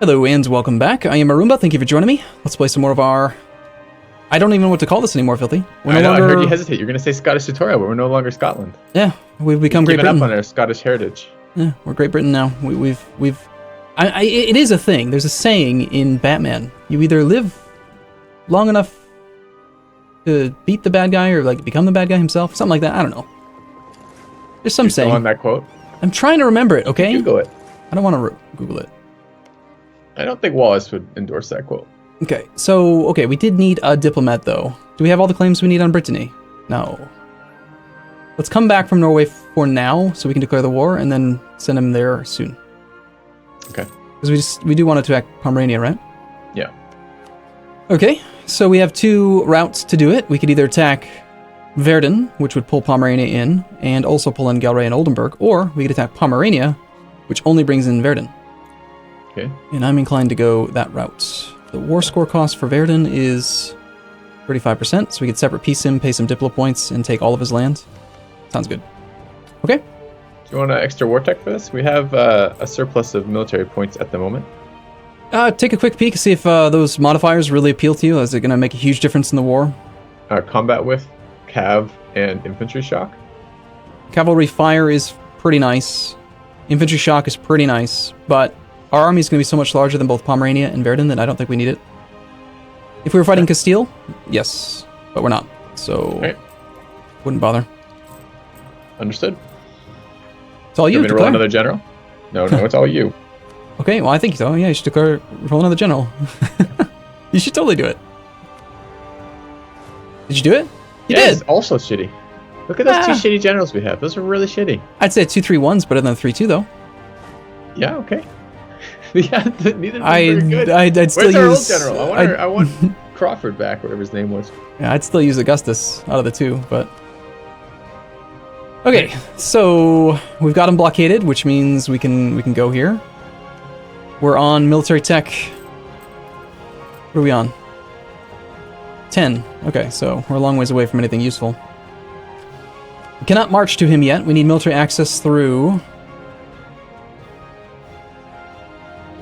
Hello and welcome back. I am Arumba. Thank you for joining me. Let's play some more of our... I don't even know what to call this anymore, Filthy. I heard you hesitate. You're going to say Scottish tutorial, but we're no longer Scotland. Yeah, we've become Great Britain. Given up on our Scottish heritage. Yeah, we're Great Britain now. It is a thing. There's a saying in Batman. You either live long enough to beat the bad guy or like become the bad guy himself. Something like that. I don't know. There's some saying. On that quote? I'm trying to remember it, okay? Google it. I don't want to Google it. I don't think Wallace would endorse that quote. Okay, so, we did need a diplomat, though. Do we have all the claims we need on Brittany? No. Let's come back from Norway for now, so we can declare the war, and then send him there soon. Okay. Because we do want to attack Pomerania, right? Yeah. Okay, so we have two routes to do it. We could either attack Verden, which would pull Pomerania in, and also pull in Galray and Oldenburg, or we could attack Pomerania, which only brings in Verden. Okay. And I'm inclined to go that route. The war score cost for Verden is 35%, so we could separate peace him, pay some Diplo points, and take all of his land. Sounds good. Okay. Do you want an extra war tech for this? We have a surplus of military points at the moment. Take a quick peek, see if those modifiers really appeal to you. Is it going to make a huge difference in the war? Combat with, cav, and infantry shock. Cavalry fire is pretty nice. Infantry shock is pretty nice, but our army is going to be so much larger than both Pomerania and Verden that I don't think we need it. If we were fighting Castile, yes, but we're not, so wouldn't bother. Understood. It's all you. Want me to roll another general? No, it's all you. Okay, well I think so. Yeah, you should roll another general. You should totally do it. Did you do it? You did. It's also shitty. Look at those two shitty generals we have. Those are really shitty. I'd say 2-3-1's better than 3-2 though. Yeah. Okay. Yeah, neither I'd still Where's use our old general? I want Crawford back, whatever his name was. Yeah, I'd still use Augustus out of the two, but okay. So we've got him blockaded, which means we can go here. We're on military tech. What are we on? 10. Okay, so we're a long ways away from anything useful. We cannot march to him yet. We need military access through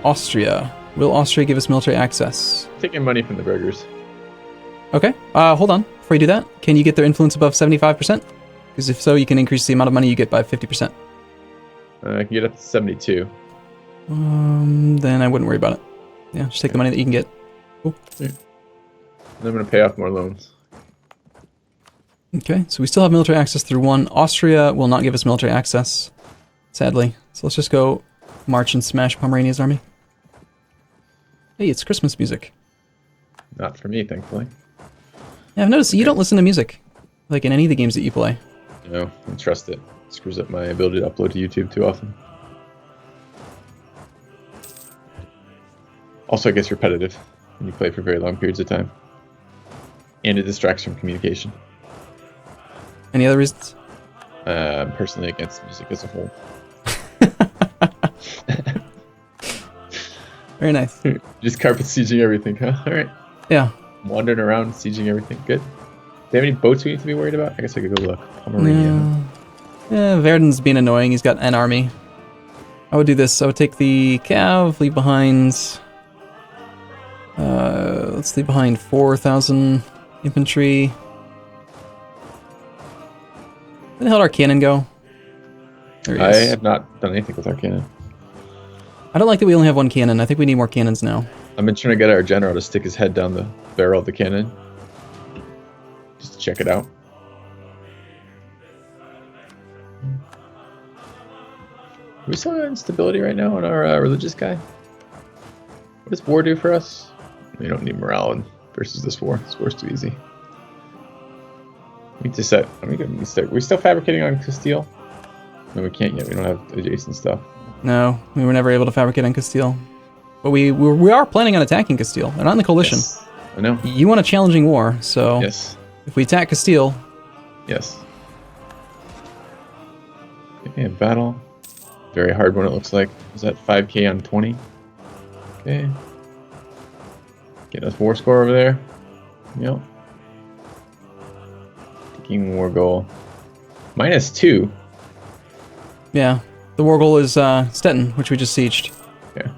Austria. Will Austria give us military access? Taking money from the burghers. Okay. Hold on. Before you do that, can you get their influence above 75%? Because if so, you can increase the amount of money you get by 50%. I can get up to 72. Then I wouldn't worry about it. Yeah, just take the money that you can get. Cool. Yeah. I'm going to pay off more loans. Okay, so we still have military access through one. Austria will not give us military access, sadly. So let's just go march and smash Pomerania's army. Hey, it's Christmas music. Not for me, thankfully. Yeah, I've noticed you don't listen to music, like in any of the games that you play. No, I don't trust it. It screws up my ability to upload to YouTube too often. Also, it gets repetitive when you play for very long periods of time. And it distracts from communication. Any other reasons? I'm personally against music as a whole. Very nice. Just carpet sieging everything, huh? Alright. Yeah. Wandering around, sieging everything. Good. Do they have any boats we need to be worried about? I guess I could go look. Pomerania. Yeah, Verden's being annoying. He's got an army. I would do this. I would take the cav, leave behind... let's leave behind 4,000 infantry. Where the hell did our cannon go? There he is. I have not done anything with our cannon. I don't like that we only have one cannon. I think we need more cannons now. I've been trying to get our general to stick his head down the barrel of the cannon. Just to check it out. Are we still in instability right now on our religious guy? What does war do for us? We don't need morale versus this war. This war's too easy. We need to set. We're still fabricating on Castile? No, we can't yet. We don't have adjacent stuff. No, we were never able to fabricate on Castile. But we are planning on attacking Castile. They're not in the coalition. Yes, I know. You want a challenging war, so yes. If we attack Castile... Yes. Okay, battle. Very hard one, it looks like. Is that 5k on 20? Okay. Get us war score over there. Yep. Taking war goal. -2. Yeah. The war goal is Stettin, which we just sieged. Okay.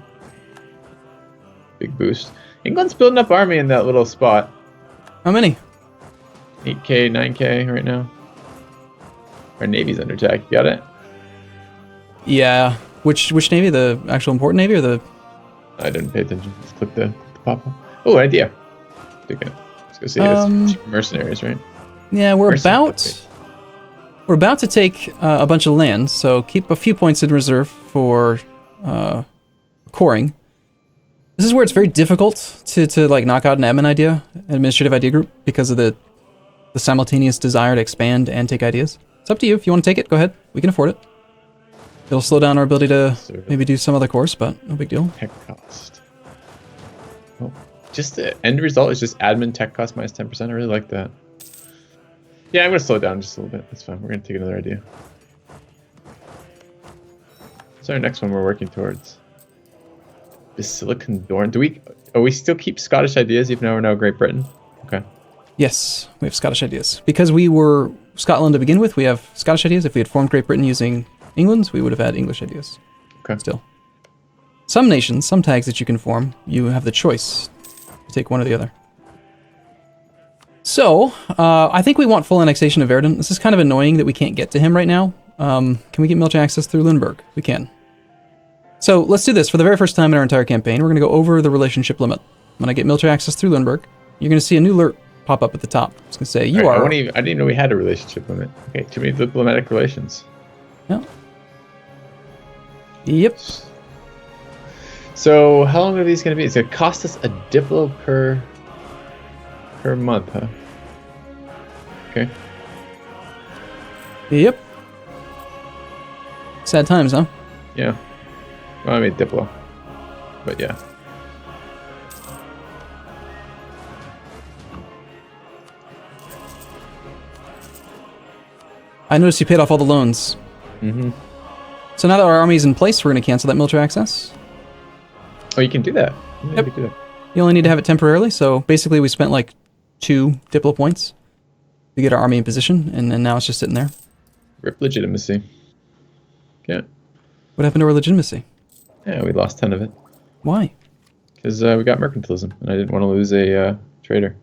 big boost. England's building up army in that little spot. How many? 8K, 9K right now. Our navy's under attack. You got it? Yeah. Which navy? The actual important navy or the? I didn't pay attention. Just click the pop up. Oh, idea. Let's go see. It's mercenaries, right? Yeah, we're about to take a bunch of land, so keep a few points in reserve for coring. This is where it's very difficult to like knock out an an administrative idea group, because of the simultaneous desire to expand and take ideas. It's up to you. If you want to take it, go ahead. We can afford it. It'll slow down our ability to maybe do some other course, but no big deal. Tech cost. Oh, just the end result is just admin tech cost minus 10%. I really like that. Yeah, I'm going to slow down just a little bit. That's fine. We're going to take another idea. What's our next one we're working towards? Basilican Dorn. We still keep Scottish ideas even though we're now Great Britain? Okay. Yes, we have Scottish ideas. Because we were Scotland to begin with, we have Scottish ideas. If we had formed Great Britain using England's, we would have had English ideas. Okay. Still. Some nations, some tags that you can form, you have the choice to take one or the other. So, I think we want full annexation of Verdun. This is kind of annoying that we can't get to him right now. Can we get military access through Lüneburg? We can. So, let's do this. For the very first time in our entire campaign, we're going to go over the relationship limit. When I get military access through Lüneburg, you're going to see a new alert pop up at the top. It's going to say, you are... I didn't even know we had a relationship limit. Okay, too many diplomatic relations. Yeah. Yep. So, how long are these going to be? It's going to cost us a diplo per month, huh? Okay. Yep. Sad times, huh? Yeah. Well, I mean diplo. But yeah. I noticed you paid off all the loans. Mm-hmm. So now that our army is in place, we're going to cancel that military access. Oh, you can do that. Yeah, Yep. you can do that. You only need to have it temporarily, so basically we spent like 2 diplo points to get our army in position, and then now it's just sitting there. Rip legitimacy. Yeah. What happened to our legitimacy? Yeah, we lost 10 of it. Why? Because we got mercantilism, and I didn't want to lose a trader.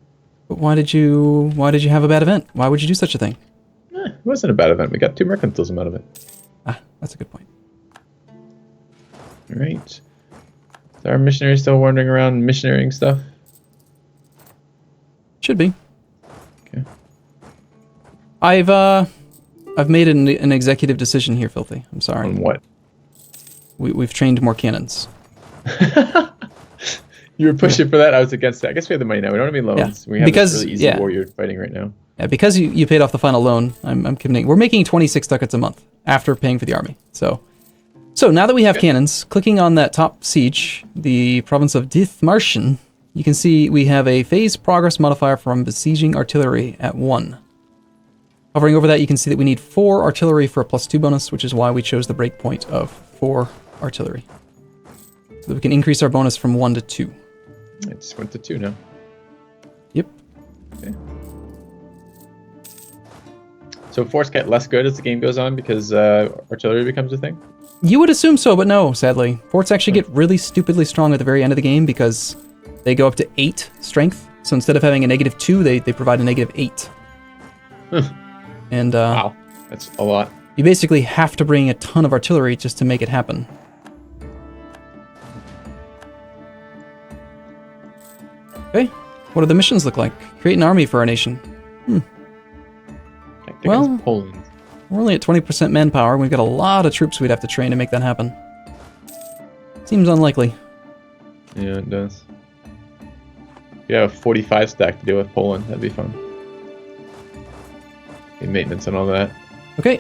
But why did you have a bad event? Why would you do such a thing? It wasn't a bad event. We got 2 mercantilism out of it. Ah, that's a good point. All right. Is our missionary still wandering around missionarying stuff? Should be. Okay. I've made an executive decision here, Filthy. I'm sorry. On what? We've trained more cannons. You were pushing for that. I was against that. I guess we have the money now. We don't have any loans. Yeah. We have Because- this really easy yeah. war you're fighting right now. Yeah, because you paid off the final loan, I'm committing. We're making 26 ducats a month after paying for the army. So now that we have cannons, clicking on that top siege, the province of Dithmarschen, you can see we have a phase progress modifier from besieging artillery at 1. Hovering over that, you can see that we need 4 artillery for a +2 bonus, which is why we chose the breakpoint of 4 artillery. So that we can increase our bonus from 1 to 2. I just went to 2 now. Yep. Okay. So force get less good as the game goes on because artillery becomes a thing? You would assume so, but no, sadly. Forts actually get really stupidly strong at the very end of the game because they go up to 8 strength. So instead of having a -2, they provide a -8. And wow, that's a lot. You basically have to bring a ton of artillery just to make it happen. Okay, what do the missions look like? Create an army for our nation. Well, Poland. We're only at 20% manpower. We've got a lot of troops we'd have to train to make that happen. Seems unlikely. Yeah, it does. Yeah, a 45 stack to deal with Poland. That'd be fun. Need maintenance and all that. Okay,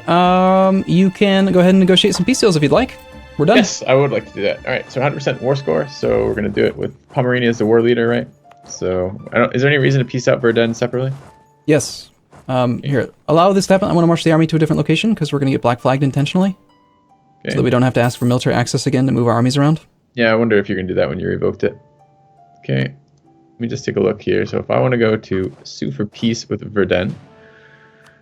you can go ahead and negotiate some peace deals if you'd like. We're done. Yes, I would like to do that. All right, so 100% war score. So we're gonna do it with Pomerania as the war leader, right? So, is there any reason to peace out Verdun separately? Yes. Here, allow this to happen. I want to march the army to a different location because we're going to get black flagged intentionally. Okay. So that we don't have to ask for military access again to move our armies around. Yeah, I wonder if you're going to do that when you revoked it. Okay, let me just take a look here. So if I want to go to sue for peace with Verdun,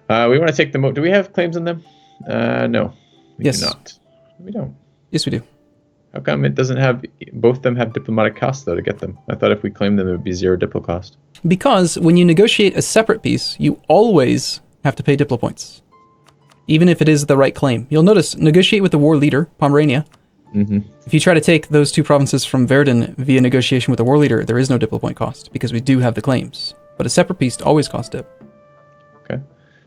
we want to take them out. Do we have claims on them? No, we do not. We don't. Yes, we do. How come it doesn't have, both of them have diplomatic costs though to get them? I thought if we claimed them it would be 0 diplo cost. Because when you negotiate a separate peace, you always have to pay diplo points. Even if it is the right claim. You'll notice, negotiate with the war leader, Pomerania. If you try to take those 2 provinces from Verden via negotiation with the war leader, there is no diplo point cost, because we do have the claims. But a separate peace always costs dip. Okay.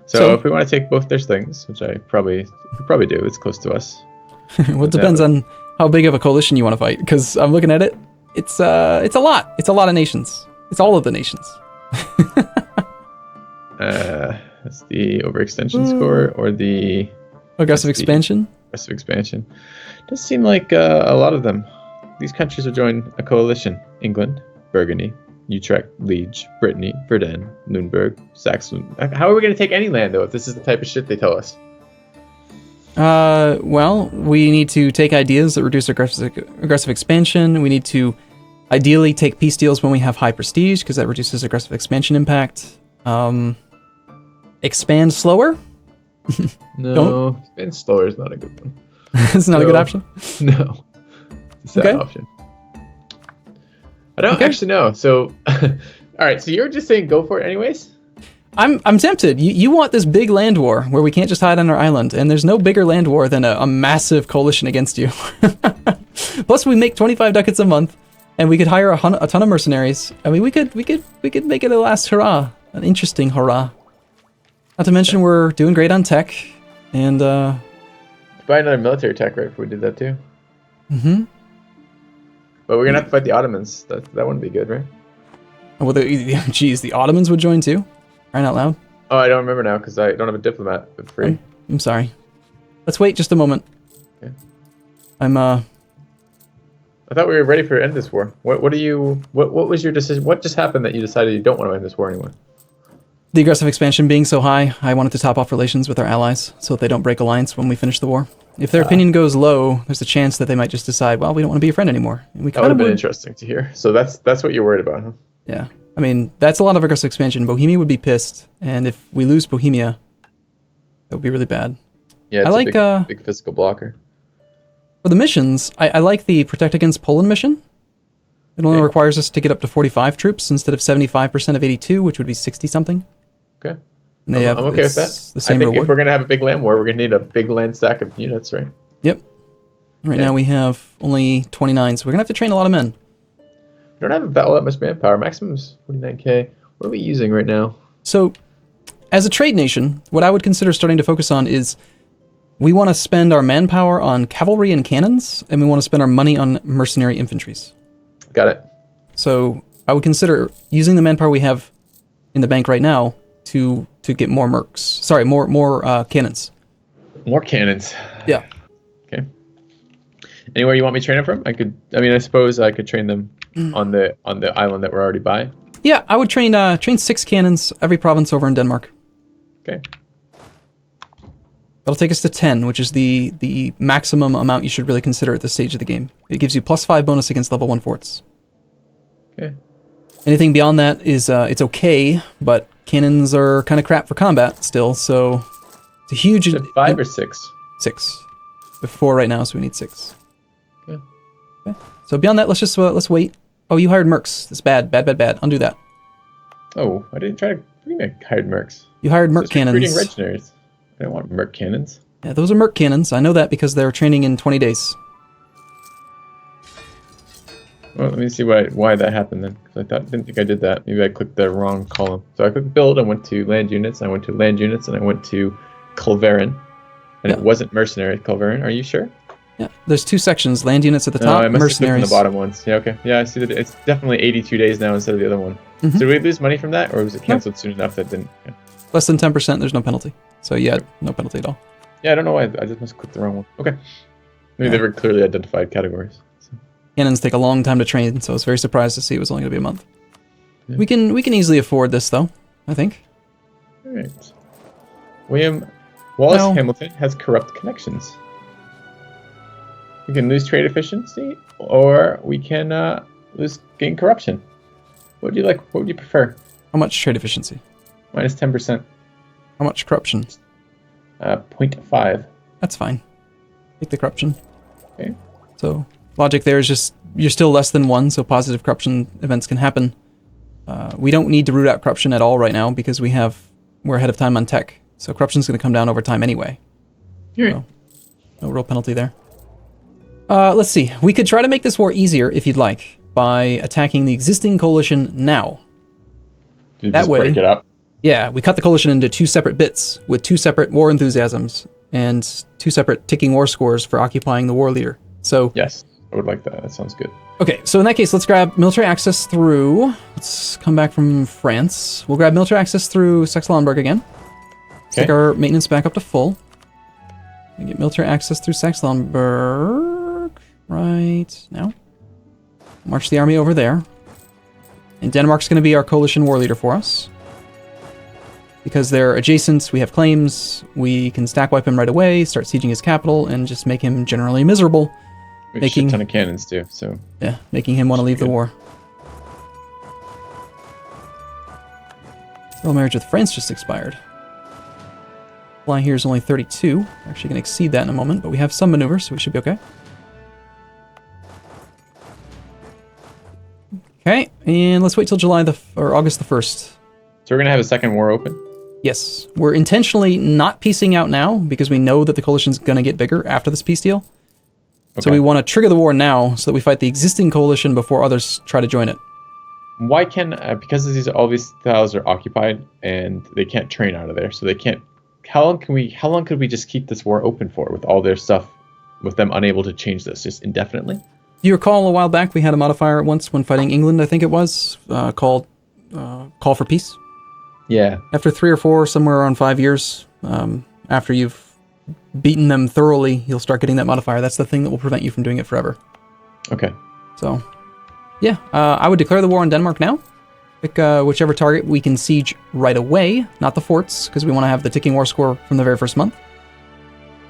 So if we want to take both their things, which we probably do, it's close to us. Well, it depends on how big of a coalition you want to fight, because I'm looking at it. It's a lot. It's a lot of nations. It's all of the nations. That's the overextension score or the aggressive expansion. Aggressive expansion. Does seem like a lot of them. These countries will join a coalition: England, Burgundy, Utrecht, Liege, Brittany, Verdun, Nuremberg, Saxon. How are we going to take any land though if this is the type of shit they tell us? Well, we need to take ideas that reduce aggressive expansion. We need to ideally take peace deals when we have high prestige, because that reduces aggressive expansion impact. Expand slower? No, expand slower is not a good one. It's not a good option? No. It's a sad option. I don't actually know. So, alright, so you're just saying go for it anyways? I'm tempted. You want this big land war where we can't just hide on our island, and there's no bigger land war than a massive coalition against you. Plus, we make 25 ducats a month, and we could hire a ton of mercenaries. I mean, we could make it a last hurrah, an interesting hurrah. Not to mention, we're doing great on tech, and buy another military tech, right? If we did that too. Mm-hmm. But we're gonna have to fight the Ottomans. That wouldn't be good, right? Well, the Ottomans would join too. Crying out loud. Oh, I don't remember now because I don't have a diplomat for free. I'm sorry. Let's wait just a moment. Okay. I thought we were ready for end this war. What was your decision? What just happened that you decided you don't want to end this war anymore? The aggressive expansion being so high, I wanted to top off relations with our allies so that they don't break alliance when we finish the war. If their opinion goes low, there's a chance that they might just decide, well, we don't want to be a friend anymore. And we that would have been interesting to hear. So that's what you're worried about, huh? Yeah. I mean, that's a lot of aggressive expansion. Bohemia would be pissed, and if we lose Bohemia, that would be really bad. Yeah, it's a big physical blocker. For the missions, I like the Protect Against Poland mission. It only requires us to get up to 45 troops instead of 75% of 82, which would be 60-something. Okay. I'm okay with that. The same I think reward. if we're going to have a big land war, we're going to need a big land stack of units, right? Yep. Right now we have only 29, so we're going to have to train a lot of men. We don't have all that much manpower. Maximum is 49k. What are we using right now? So, as a trade nation, what I would consider starting to focus on is we want to spend our manpower on cavalry and cannons, and we want to spend our money on mercenary infantries. Got it. So, I would consider using the manpower we have in the bank right now to get more mercs. Sorry, more cannons. More cannons. Yeah. Okay. Anywhere you want me to train them from? I suppose I could train them on the island that we're already by. Yeah, I would train 6 cannons every province over in Denmark. Okay. That'll take us to 10, which is the maximum amount you should really consider at this stage of the game. It gives you +5 bonus against level 1 forts. Okay. Anything beyond that is it's okay, but cannons are kind of crap for combat still, so it's a huge... 5 or 6? 6. With 4 right now, so we need 6. Okay. So beyond that, let's wait. Oh, you hired mercs. That's bad. Undo that. Oh, I didn't try to bring a hired mercs. You hired merc cannons. Recruiting legionaries. I don't want merc cannons. Yeah, those are merc cannons. I know that because they're training in 20 days. Well, let me see why that happened then. Because didn't think I did that. Maybe I clicked the wrong column. So I clicked build. I went to land units. I went to land units, and I went to Culverin. And it wasn't mercenary Culverin. Are you sure? Yeah, there's 2 sections. Land units at the top, I must mercenaries. have clicked on the bottom ones. Yeah, okay. Yeah, I see that it's definitely 82 days now instead of the other one. Mm-hmm. So did we lose money from that, or was it canceled soon enough that didn't? Yeah. Less than 10%, there's no penalty. So yeah, no penalty at all. Yeah, I don't know why. I just must have clicked the wrong one. Okay. Maybe they were clearly identified categories. So. Cannons take a long time to train, so I was very surprised to see it was only going to be a month. Yeah. We can easily afford this, though, I think. All right. Wallace Hamilton has corrupt connections. We can lose trade efficiency, or we can gain corruption. What would you like? What would you prefer? How much trade efficiency? Minus 10%. How much corruption? 0.5. That's fine. Take the corruption. Okay. So Logic there is just, you're still less than 1, so positive corruption events can happen. We don't need to root out corruption at all right now because we're ahead of time on tech. So corruption's going to come down over time anyway. So, no real penalty there. Let's see. We could try to make this war easier if you'd like by attacking the existing coalition now. You that just way, break it up. Yeah, we cut the coalition into 2 separate bits with 2 separate war enthusiasms and 2 separate ticking war scores for occupying the war leader. So yes, I would like that. That sounds good. Okay, so in that case, let's grab military access through... Let's come back from France. We'll grab military access through Saxe-Lauenburg again. Take our maintenance back up to full. And get military access through Saxe-Lauenburg right now. March the army over there. And Denmark's going to be our coalition war leader for us. Because they're adjacent, we have claims, we can stack wipe him right away, start sieging his capital, and just make him generally miserable. We have a shit ton of cannons too, so... Yeah, making him want to leave the war. Royal marriage with France just expired. Fly here is only 32. We're actually going to exceed that in a moment, but we have some maneuver, so we should be okay. Okay, and let's wait till August the 1st. So we're going to have a second war open? Yes. We're intentionally not piecing out now, because we know that the coalition's going to get bigger after this peace deal. Okay. So we want to trigger the war now, so that we fight the existing coalition before others try to join it. Why can, because all these tiles are occupied, and they can't train out of there, so they can't... How long could we just keep this war open for, with all their stuff, with them unable to change this, just indefinitely? Do you recall a while back we had a modifier once when fighting England, I think it was, called Call for Peace? Yeah. After 3 or 4, somewhere around 5 years, after you've beaten them thoroughly, you'll start getting that modifier. That's the thing that will prevent you from doing it forever. Okay. So, yeah, I would declare the war on Denmark now. Pick whichever target we can siege right away, not the forts, because we want to have the ticking war score from the very first month.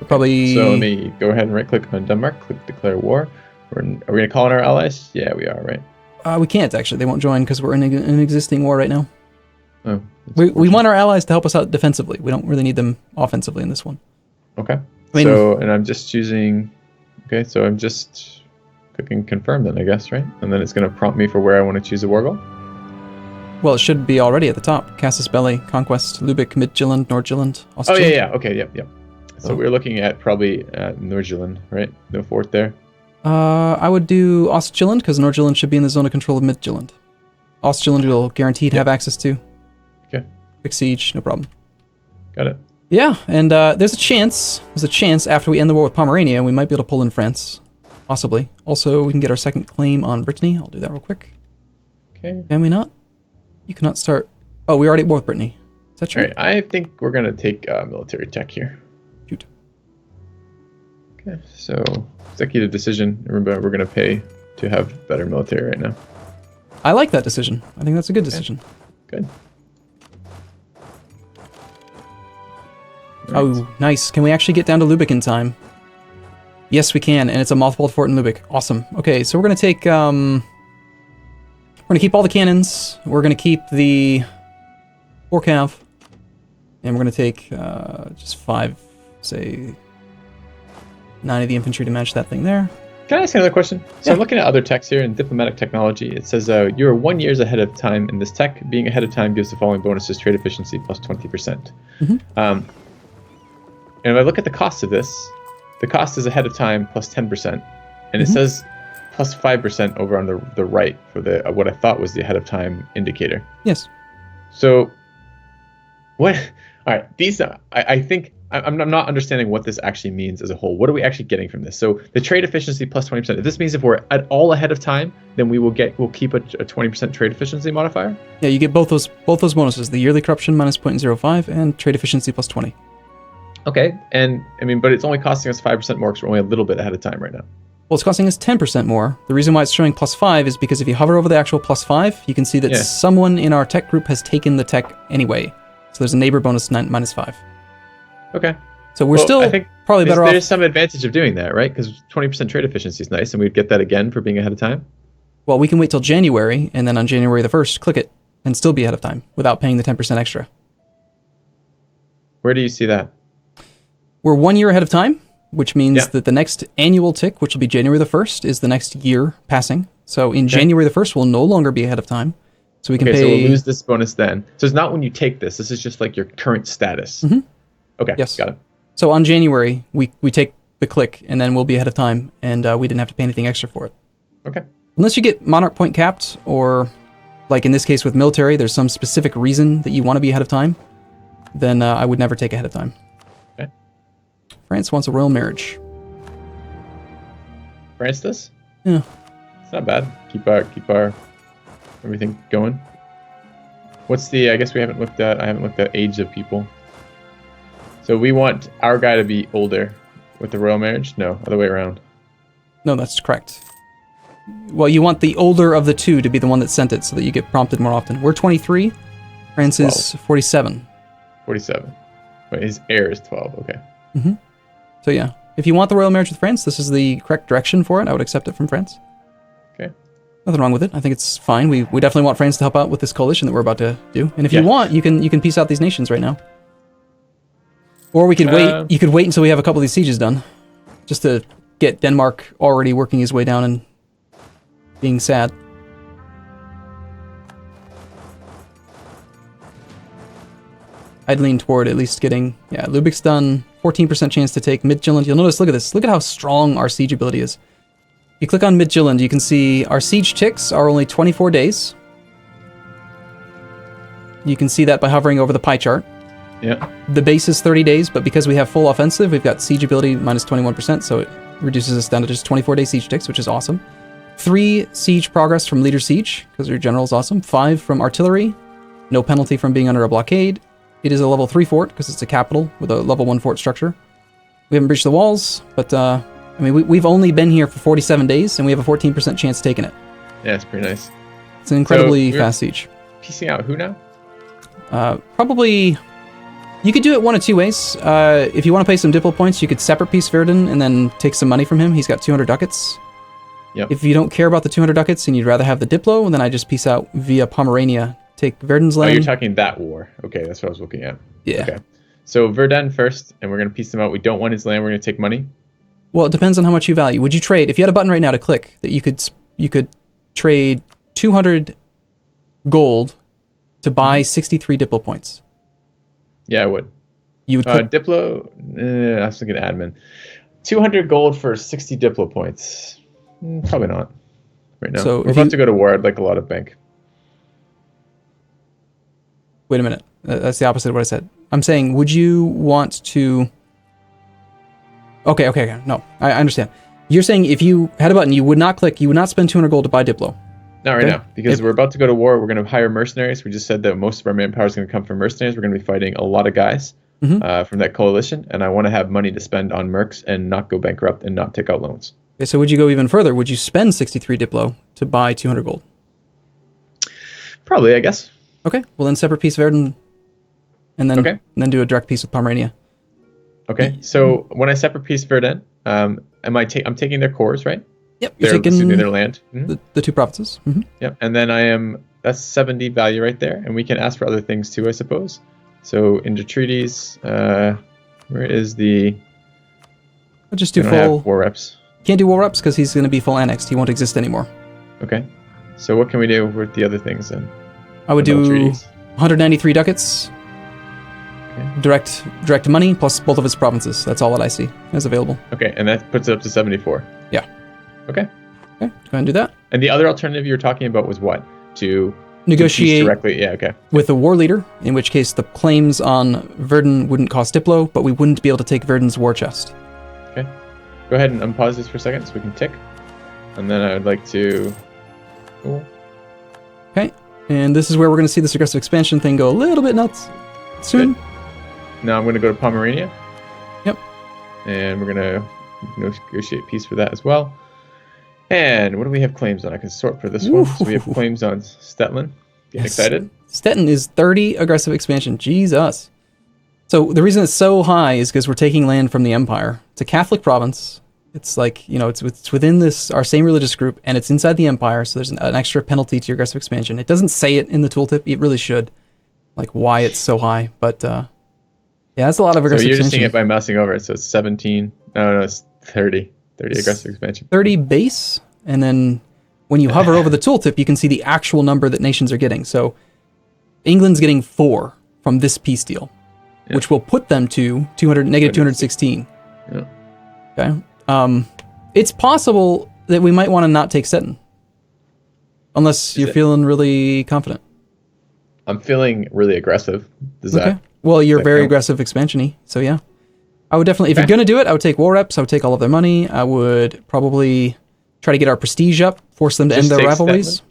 Probably. So let me go ahead and right-click on Denmark, click declare war. Are we going to call on our allies? Yeah, we are, right? We can't, actually. They won't join because we're in an existing war right now. Oh. We want our allies to help us out defensively. We don't really need them offensively in this one. Okay. And I'm just choosing... Okay, so I'm just clicking confirm then, I guess, right? And then it's going to prompt me for where I want to choose a war goal? Well, it should be already at the top. Casus Belli, Conquest, Lübeck, Midtjylland, Nordjylland, Ostjylland. Oh, yeah, okay, yep. So we're looking at probably Nordjylland, right? No fort there? I would do Ostjylland, because Nordjylland should be in the zone of control of Midtjylland. Ostjylland will guaranteed have access to. Okay. Quick siege, no problem. Got it. Yeah, and there's a chance after we end the war with Pomerania, we might be able to pull in France. Possibly. Also, we can get our second claim on Brittany. I'll do that real quick. Okay. Can we not? You cannot start... Oh, we already at war with Brittany. Is that true? All right, I think we're going to take military tech here. Shoot. Okay, so executive decision. Remember, we're going to pay to have better military right now. I like that decision. I think that's a good decision. Good. Right. Oh, nice. Can we actually get down to Lübeck in time? Yes, we can, and it's a mothballed fort in Lübeck. Awesome. Okay, so we're going to take... we're going to keep all the cannons. We're going to keep the 4 cav. And we're going to take just 5, say... 9 of the infantry to match that thing there. Can I ask another question? So I'm looking at other techs here in diplomatic technology. It says you're 1 year ahead of time in this tech. Being ahead of time gives the following bonuses: trade efficiency plus 20%. And if I look at the cost of this, the cost is ahead of time plus 10%. And it says plus 5% over on the right for the what I thought was the ahead of time indicator. Yes. So what? All right, these I think I'm not understanding what this actually means as a whole. What are we actually getting from this? So the trade efficiency plus 20%. If this means if we're at all ahead of time, then we'll keep a 20% trade efficiency modifier. Yeah, you get both those bonuses: the yearly corruption minus 0.05 and trade efficiency plus 20. Okay, and I mean, but it's only costing us 5% more because we're only a little bit ahead of time right now. Well, it's costing us 10% more. The reason why it's showing plus 5 is because if you hover over the actual plus 5, you can see that someone in our tech group has taken the tech anyway. So there's a neighbor bonus minus 5. Okay. So we're still I think probably better off. There's some advantage of doing that, right? Because 20% trade efficiency is nice, and we'd get that again for being ahead of time. Well, we can wait till January, and then on January the 1st, click it, and still be ahead of time without paying the 10% extra. Where do you see that? We're 1 year ahead of time, which means that the next annual tick, which will be January the 1st, is the next year passing. So in January the 1st, we'll no longer be ahead of time. So we can pay... so we'll lose this bonus then. So it's not when you take this. This is just like your current status. Okay, yes. Got it. So on January, we take the click, and then we'll be ahead of time, and we didn't have to pay anything extra for it. Okay. Unless you get monarch point capped, or like in this case with military, there's some specific reason that you want to be ahead of time, then I would never take ahead of time. Okay. France wants a royal marriage. France does? Yeah. It's not bad. Keep our everything going. What's the, I guess I haven't looked at age of people. So we want our guy to be older with the royal marriage? No, other way around. No, that's correct. Well, you want the older of the two to be the one that sent it so that you get prompted more often. We're 23. France is 47. 47. Wait, his heir is 12. Okay. So yeah, if you want the royal marriage with France, this is the correct direction for it. I would accept it from France. Okay. Nothing wrong with it. I think it's fine. We definitely want France to help out with this coalition that we're about to do. And if you want, you can peace out these nations right now. Or we could wait. You could wait until we have a couple of these sieges done, just to get Denmark already working his way down and being sad. I'd lean toward at least getting, Lübeck's done, 14% chance to take Midtjylland. You'll notice, look at this. Look at how strong our siege ability is. You click on Midtjylland, you can see our siege ticks are only 24 days. You can see that by hovering over the pie chart. Yeah. The base is 30 days, but because we have full offensive, we've got siege ability minus 21%, so it reduces us down to just 24-day siege ticks, which is awesome. 3 siege progress from leader siege, because your general is awesome. 5 from artillery. No penalty from being under a blockade. It is a level 3 fort, because it's a capital with a level 1 fort structure. We haven't breached the walls, but, I mean, we've only been here for 47 days, and we have a 14% chance taking it. Yeah, it's pretty nice. It's an incredibly fast siege. Piecing out who now? Probably... You could do it one of two ways. If you want to pay some Diplo points, you could separate piece Verdun and then take some money from him. He's got 200 ducats. Yep. If you don't care about the 200 ducats and you'd rather have the Diplo, then I just piece out via Pomerania. Take Verdun's land. Oh, you're talking that war. Okay, that's what I was looking at. Yeah. Okay. So Verdun first, and we're going to piece them out. We don't want his land. We're going to take money. Well, it depends on how much you value. Would you trade, if you had a button right now to click, that you could trade 200 gold to buy 63 Diplo points? Yeah, I would. You would click... Diplo, I was thinking admin. 200 gold for 60 Diplo points. Probably not right now. So we're about to go to war. I'd like a lot of bank. Wait a minute. That's the opposite of what I said. I'm saying, would you want to... Okay. No, I understand. You're saying if you had a button, you would not click, you would not spend 200 gold to buy Diplo. Not right now, because we're about to go to war. We're going to hire mercenaries. We just said that most of our manpower is going to come from mercenaries. We're going to be fighting a lot of guys from that coalition, and I want to have money to spend on mercs and not go bankrupt and not take out loans. Okay, so would you go even further? Would you spend 63 Diplo to buy 200 gold? Probably, I guess. Okay, well then separate piece Verdun, and then do a direct piece with Pomerania. Okay, so when I separate piece Verdun, I'm taking their cores, right? Yep, you're taking their land. The 2 provinces. Yep, and then that's 70 value right there, and we can ask for other things too, I suppose. So into treaties, where is the... I'll just do full... war reps. Can't do war reps because he's going to be full annexed. He won't exist anymore. Okay, so what can we do with the other things then? I would do 193 ducats. Okay. Direct money plus both of his provinces. That's all that I see as available. Okay, and that puts it up to 74. Yeah. Okay. Go ahead and do that. And the other alternative you were talking about was what? To negotiate directly. Yeah. Okay. With the war leader, in which case the claims on Verdun wouldn't cost Diplo, but we wouldn't be able to take Verdun's war chest. Okay. Go ahead and unpause this for a second so we can tick. And then I would like to... Cool. Okay. And this is where we're going to see this aggressive expansion thing go a little bit nuts soon. Good. Now I'm going to go to Pomerania. Yep. And we're going to negotiate peace for that as well. And what do we have claims on? I can sort for this one. So we have claims on Stettin. Getting excited? Stettin is 30 aggressive expansion. Jesus. So the reason it's so high is because we're taking land from the Empire. It's a Catholic province. It's like, it's within our same religious group, and it's inside the Empire, so there's an extra penalty to your aggressive expansion. It doesn't say it in the tooltip. It really should. Like, why it's so high. But, yeah, that's a lot of aggressive expansion. So you're just seeing it by mousing over it, so it's 17 No, it's 30. 30 aggressive expansion. 30 base, and then when you hover over the tooltip, you can see the actual number that nations are getting. So England's getting 4 from this peace deal, which will put them to negative 216. Yeah. Okay. It's possible that we might want to not take Stettin. Unless you're feeling really confident. I'm feeling really aggressive. Does that... Well, you're very aggressive expansion-y, so yeah. I would definitely, if you're going to do it, I would take war reps, I would take all of their money, I would probably try to get our prestige up, force them to end their rivalries. Stettin?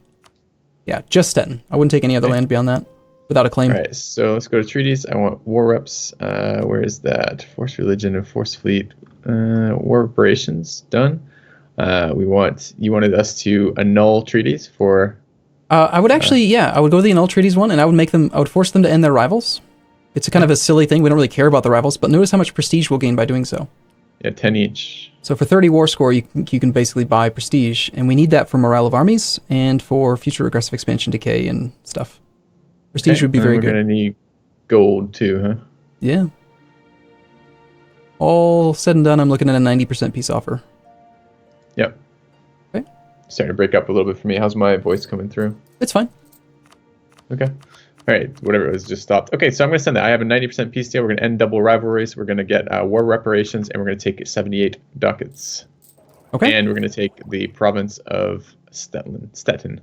Yeah, just Stettin. I wouldn't take any other land beyond that, without a claim. All right, so let's go to treaties. I want war reps. Where is that? Force religion and force fleet. War reparations, done. You wanted us to annul treaties for... I would actually, I would go to the annul treaties one, and I would force them to end their rivals. It's a kind of a silly thing. We don't really care about the rivals, but notice how much prestige we'll gain by doing so. Yeah, 10 each. So for 30 war score, you can basically buy prestige, and we need that for morale of armies and for future aggressive expansion decay and stuff. Prestige would be very good. We're going to need gold too, huh? Yeah. All said and done, I'm looking at a 90% peace offer. Yep. Okay. Starting to break up a little bit for me. How's my voice coming through? It's fine. Okay. All right, whatever it was, just stopped. Okay, so I'm going to send that. I have a 90% peace deal. We're going to end double rivalries. We're going to get war reparations, and we're going to take 78 ducats. Okay. And we're going to take the province of Stettin.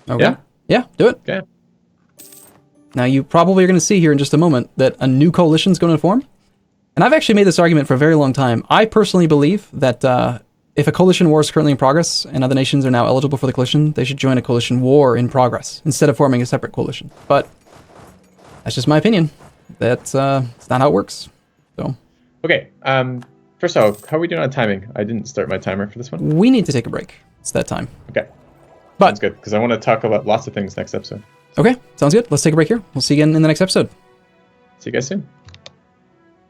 Okay. Yeah? Yeah, do it. Okay. Now, you probably are going to see here in just a moment that a new coalition is going to form. And I've actually made this argument for a very long time. I personally believe that if a coalition war is currently in progress and other nations are now eligible for the coalition, they should join a coalition war in progress instead of forming a separate coalition. But that's just my opinion. That's it's not how it works. So. Okay. First of all, how are we doing on timing? I didn't start my timer for this one. We need to take a break. It's that time. Okay. But, sounds good, because I want to talk about lots of things next episode. Okay, sounds good. Let's take a break here. We'll see you again in the next episode. See you guys soon.